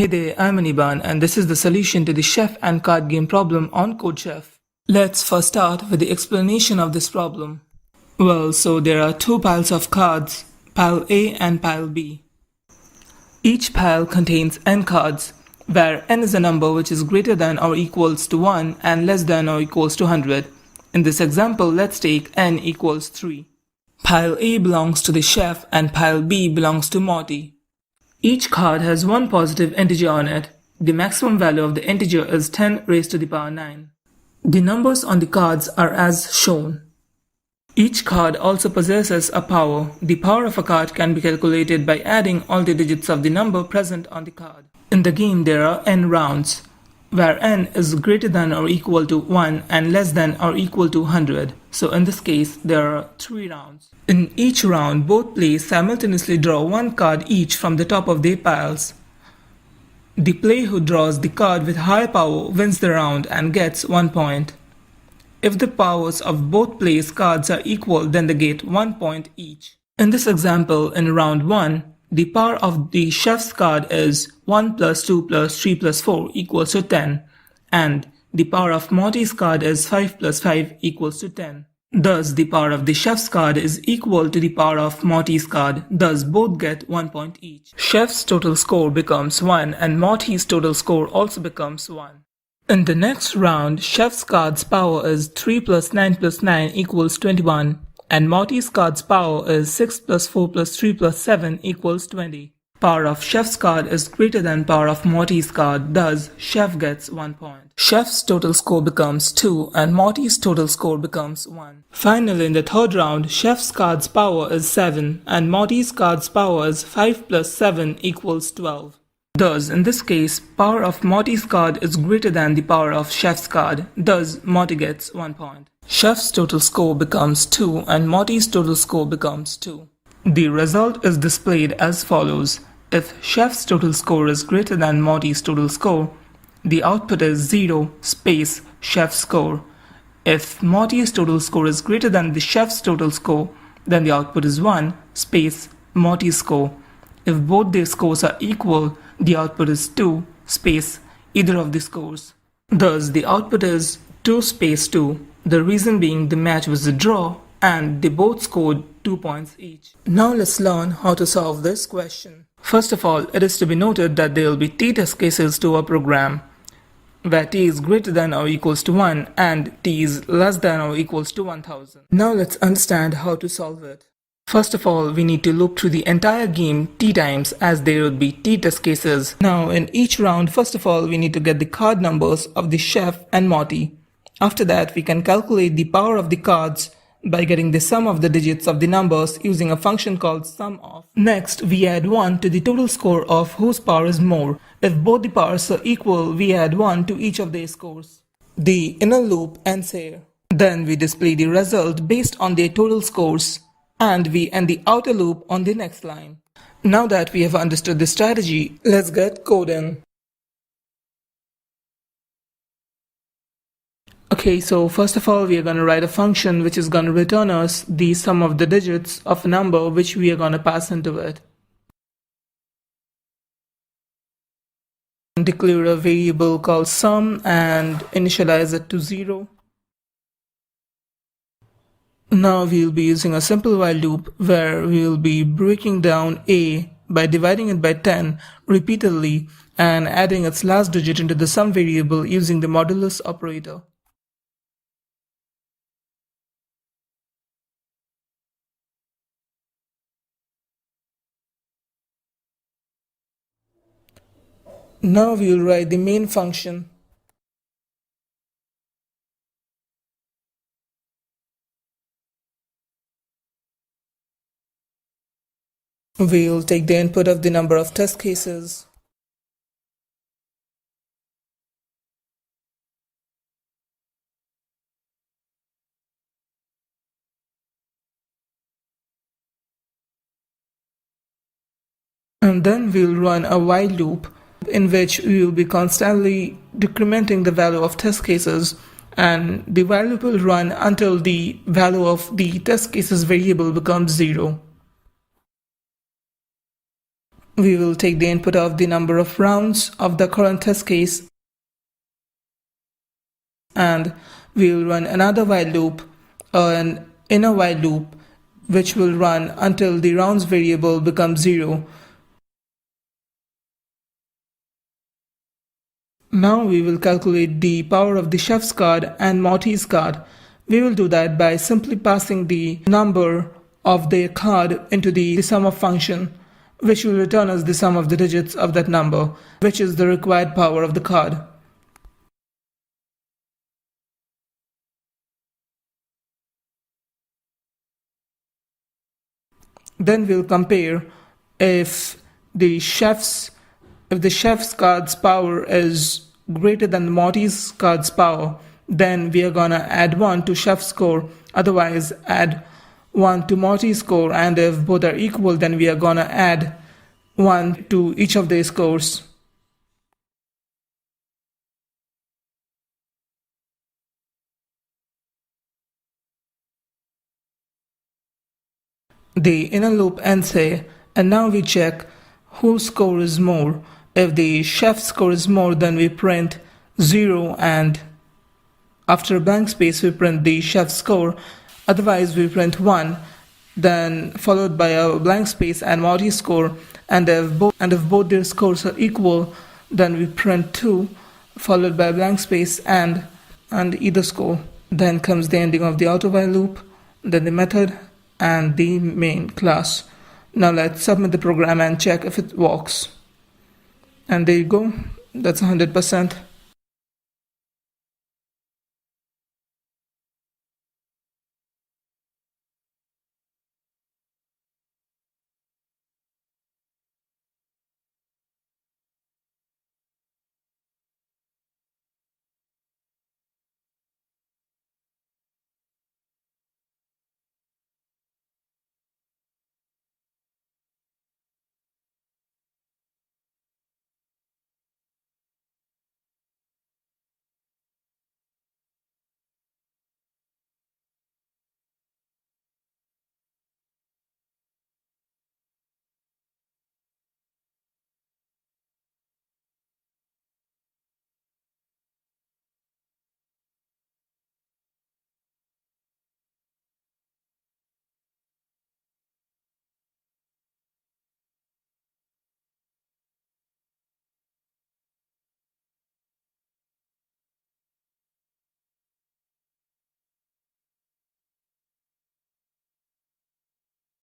Hey there, I'm Aniban and this is the solution to the chef and card game problem on CodeChef. Let's first start with the explanation of this problem. Well, so there are two piles of cards, pile A and pile B. Each pile contains n cards, where n is a number which is greater than or equals to 1 and less than or equals to 100. In this example, let's take n equals 3. Pile A belongs to the chef and pile B belongs to Morty. Each card has one positive integer on it. The maximum value of the integer is 10 raised to the power 9. The numbers on the cards are as shown. Each card also possesses a power. The power of a card can be calculated by adding all the digits of the number present on the card. In the game there are n rounds, where n is greater than or equal to 1 and less than or equal to 100. So in this case there are 3 rounds. In each round, both players simultaneously draw one card each from the top of their piles. The player who draws the card with higher power wins the round and gets 1 point. If the powers of both players' cards are equal, then they get 1 point each. In this example, in round 1, the power of the chef's card is 1 plus 2 plus 3 plus 4 equals to 10, and the power of Morty's card is 5 plus 5 equals to 10. Thus, the power of the chef's card is equal to the power of Morty's card, thus both get 1 point each. Chef's total score becomes 1 and Morty's total score also becomes 1. In the next round, chef's card's power is 3 plus 9 plus 9 equals 21. And Morty's card's power is 6 plus 4 plus 3 plus 7 equals 20. Power of chef's card is greater than power of Morty's card, thus chef gets 1 point. Chef's total score becomes 2 and Morty's total score becomes 1. Finally, in the third round, chef's card's power is 7 and Morty's card's power is 5 plus 7 equals 12. Thus, in this case, power of Morty's card is greater than the power of chef's card, thus Morty gets 1 point. Chef's total score becomes 2 and Morty's total score becomes 2. The result is displayed as follows. If chef's total score is greater than Morty's total score, the output is 0 space chef's score. If Morty's total score is greater than the chef's total score, then the output is 1 space Morty's score. If both their scores are equal, the output is 2 space either of the scores. Thus, the output is 2 space 2. The reason being the match was a draw and they both scored 2 points each. Now let's learn how to solve this question. First of all, it is to be noted that there will be t test cases to our program, where t is greater than or equals to 1 and t is less than or equals to 1000. Now let's understand how to solve it. First of all, we need to loop through the entire game t times as there would be t test cases. Now in each round, first of all, we need to get the card numbers of the chef and Morty. After that, we can calculate the power of the cards by getting the sum of the digits of the numbers using a function called SUMOF. Next, we add 1 to the total score of whose power is more. If both the powers are equal, we add 1 to each of their scores. The inner loop ends here. Then we display the result based on their total scores, and we end the outer loop on the next line. Now that we have understood the strategy, let's get coding. Okay, so first of all, we are going to write a function which is going to return us the sum of the digits of a number which we are going to pass into it. Declare a variable called sum and initialize it to 0. Now we will be using a simple while loop where we will be breaking down a by dividing it by 10 repeatedly and adding its last digit into the sum variable using the modulus operator. Now we will write the main function. We will take the input of the number of test cases. And then we will run a while loop in which we will be constantly decrementing the value of test cases, and the while loop will run until the value of the test cases variable becomes 0. We will take the input of the number of rounds of the current test case, and we will run another while loop, an inner while loop, which will run until the rounds variable becomes 0. Now we will calculate the power of the chef's card and Morty's card. We will do that by simply passing the number of their card into the sum of function, which will return us the sum of the digits of that number, which is the required power of the card. Then we'll compare if the chef's card's power is greater than the Morty's card's power, then we are gonna add 1 to chef's score, otherwise add 1 to Morty's score, and if both are equal, then we are gonna add 1 to each of their scores. The inner loop ends here, and now we check whose score is more. If the chef's score is more, then we print 0, and after a blank space we print the chef's score, otherwise we print 1, then followed by a blank space and Morty's score, and if both their scores are equal, then we print 2, followed by a blank space and either score. Then comes the ending of the outer while loop, then the method and the main class. Now let's submit the program and check if it works. And there you go, that's 100%.